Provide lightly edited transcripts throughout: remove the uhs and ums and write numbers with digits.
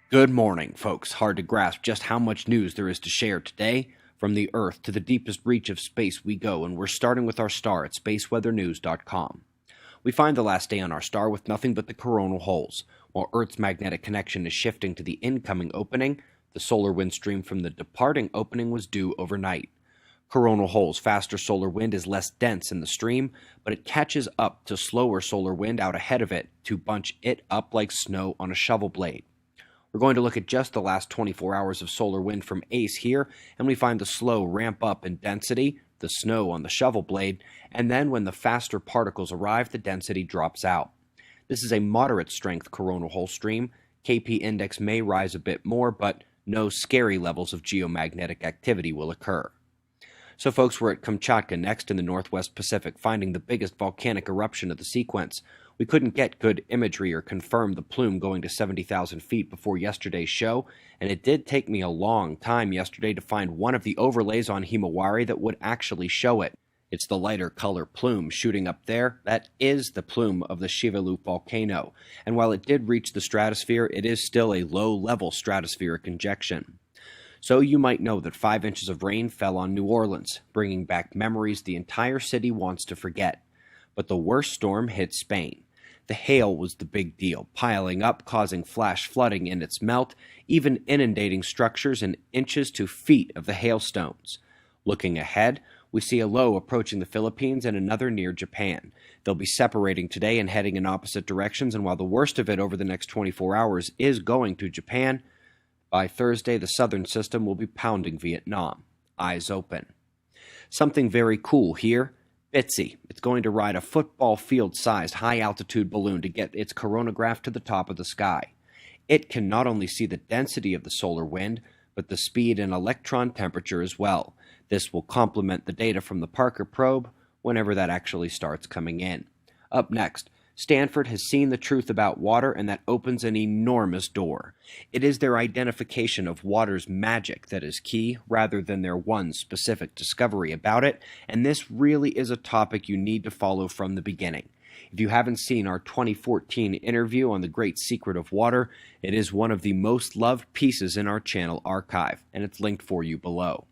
Good morning, folks. Hard to grasp just how much news there is to share today. From the Earth to the deepest reach of space we go, and we're starting with our star at spaceweathernews.com. We find the last day on our star with nothing but the coronal holes. While Earth's magnetic connection is shifting to the incoming opening, the solar wind stream from the departing opening was due overnight. Coronal holes' faster solar wind is less dense in the stream, but it catches up to slower solar wind out ahead of it to bunch it up like snow on a shovel blade. We're going to look at just the last 24 hours of solar wind from ACE here, and we find the slow ramp up in density, the snow on the shovel blade, and then when the faster particles arrive, the density drops out. This is a moderate strength coronal hole stream. KP index may rise a bit more, but no scary levels of geomagnetic activity will occur. So folks, we're at Kamchatka next in the Northwest Pacific, finding the biggest volcanic eruption of the sequence. We couldn't get good imagery or confirm the plume going to 70,000 feet before yesterday's show, and it did take me a long time yesterday to find one of the overlays on Himawari that would actually show it. It's the lighter color plume shooting up there. That is the plume of the Civilized volcano, and while it did reach the stratosphere, it is still a low-level stratospheric injection. So you might know that 5 inches of rain fell on New Orleans, bringing back memories the entire city wants to forget. But the worst storm hit Spain. The hail was the big deal, piling up, causing flash flooding in its melt, even inundating structures in inches to feet of the hailstones. Looking ahead, we see a low approaching the Philippines and another near Japan. They'll be separating today and heading in opposite directions, and while the worst of it over the next 24 hours is going to Japan, by Thursday, the southern system will be pounding Vietnam. Eyes open. Something very cool here. Bitsy. It's going to ride a football field-sized high-altitude balloon to get its coronagraph to the top of the sky. It can not only see the density of the solar wind, but the speed and electron temperature as well. This will complement the data from the Parker probe whenever that actually starts coming in. Up next, Stanford has seen the truth about water, and that opens an enormous door. It is their identification of water's magic that is key, rather than their one specific discovery about it, and this really is a topic you need to follow from the beginning. If you haven't seen our 2014 interview on the great secret of water, it is one of the most loved pieces in our channel archive, and it's linked for you below.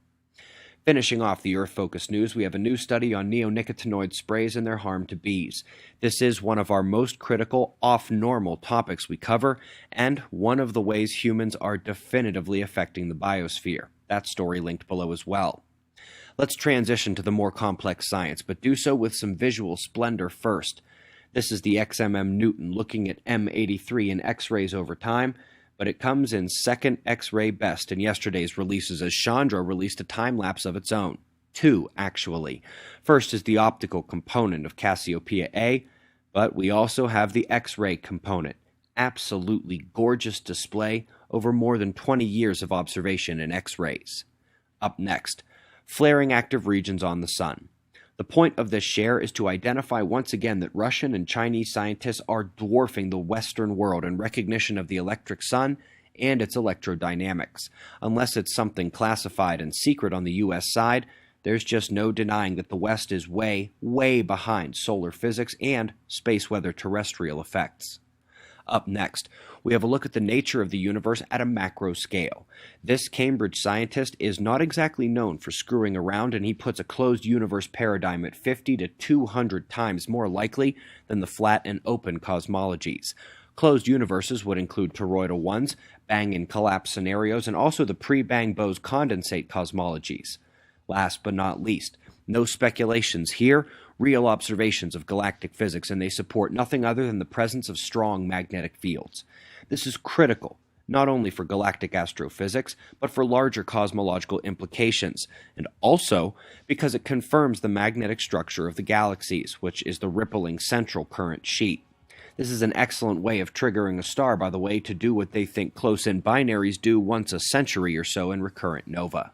Finishing off the Earth-focused news, we have a new study on neonicotinoid sprays and their harm to bees. This is one of our most critical, off-normal topics we cover, and one of the ways humans are definitively affecting the biosphere. That story linked below as well. Let's transition to the more complex science, but do so with some visual splendor first. This is the XMM Newton looking at M83 in X-rays over time, but it comes in second X-ray best in yesterday's releases as Chandra released a time-lapse of its own. 2, actually. First is the optical component of Cassiopeia A, but we also have the X-ray component. Absolutely gorgeous display over more than 20 years of observation in X-rays. Up next, flaring active regions on the Sun. The point of this share is to identify once again that Russian and Chinese scientists are dwarfing the Western world in recognition of the electric sun and its electrodynamics. Unless it's something classified and secret on the U.S. side, there's just no denying that the West is way, way behind solar physics and space weather terrestrial effects. Up next, we have a look at the nature of the universe at a macro scale. This Cambridge scientist is not exactly known for screwing around, and he puts a closed universe paradigm at 50 to 200 times more likely than the flat and open cosmologies. Closed universes would include toroidal ones, bang and collapse scenarios, and also the pre-Bang Bose condensate cosmologies. Last but not least, no speculations here, real observations of galactic physics, and they support nothing other than the presence of strong magnetic fields. This is critical, not only for galactic astrophysics, but for larger cosmological implications, and also because it confirms the magnetic structure of the galaxies, which is the rippling central current sheet. This is an excellent way of triggering a star, by the way, to do what they think close-in binaries do once a century or so in recurrent nova.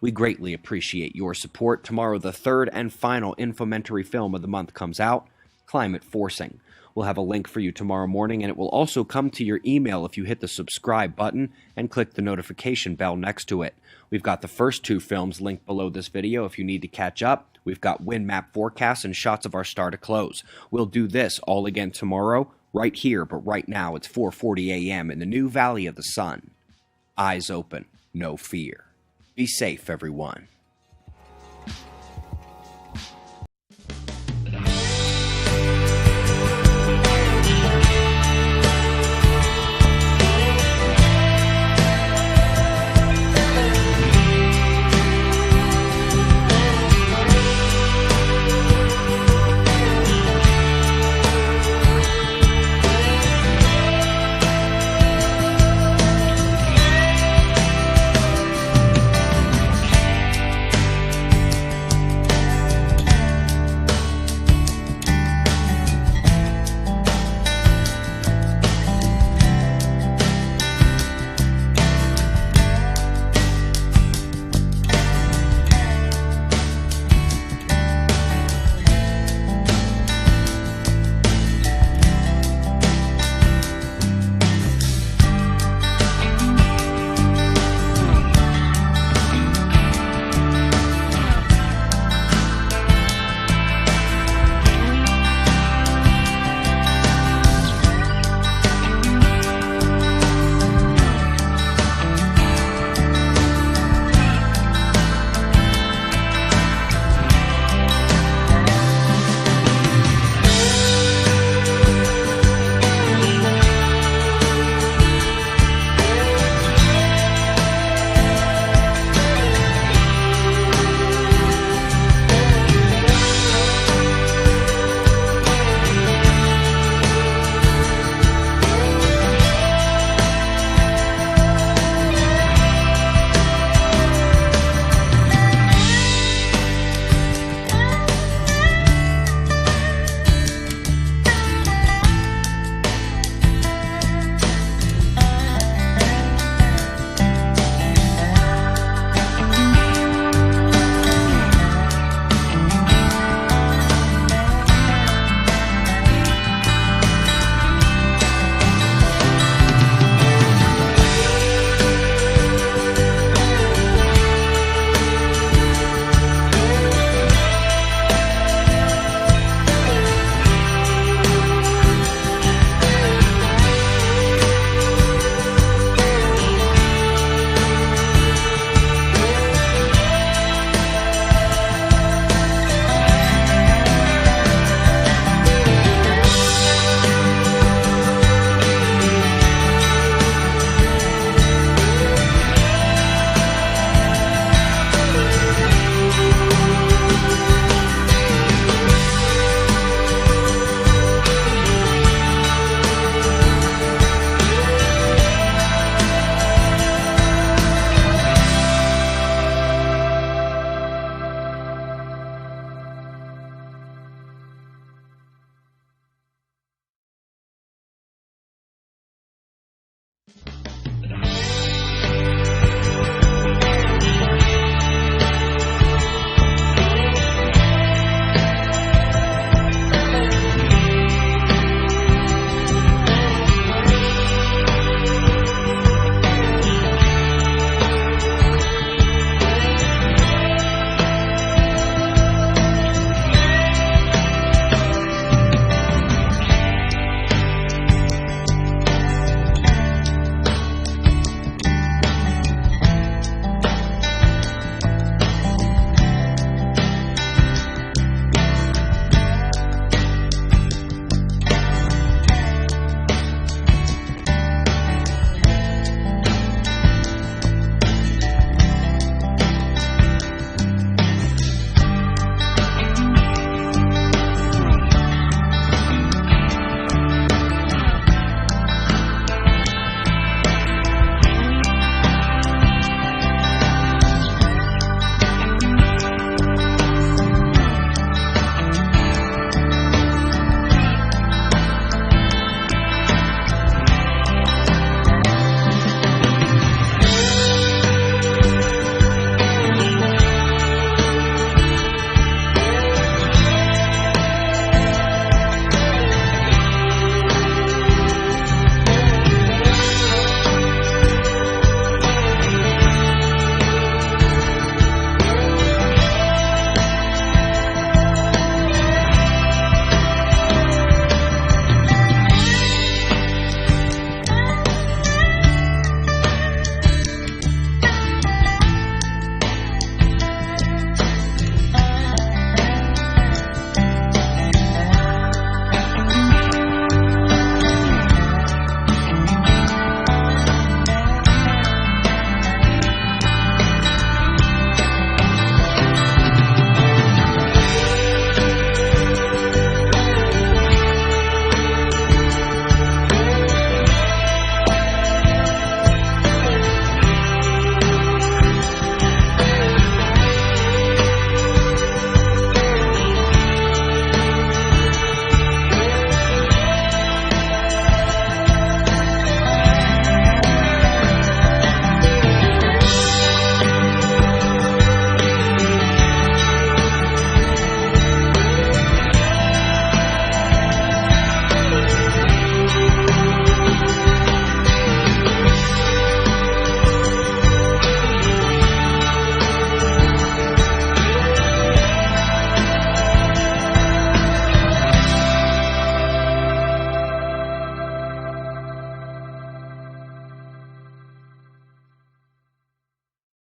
We greatly appreciate your support. Tomorrow, the third and final infomentary film of the month comes out, Climate Forcing. We'll have a link for you tomorrow morning, and it will also come to your email if you hit the subscribe button and click the notification bell next to it. We've got the first 2 films linked below this video if you need to catch up. We've got wind map forecasts and shots of our star to close. We'll do this all again tomorrow, Right here, but right now it's 4:40 a.m. in the new Valley of the Sun. Eyes open, no fear. Be safe, everyone.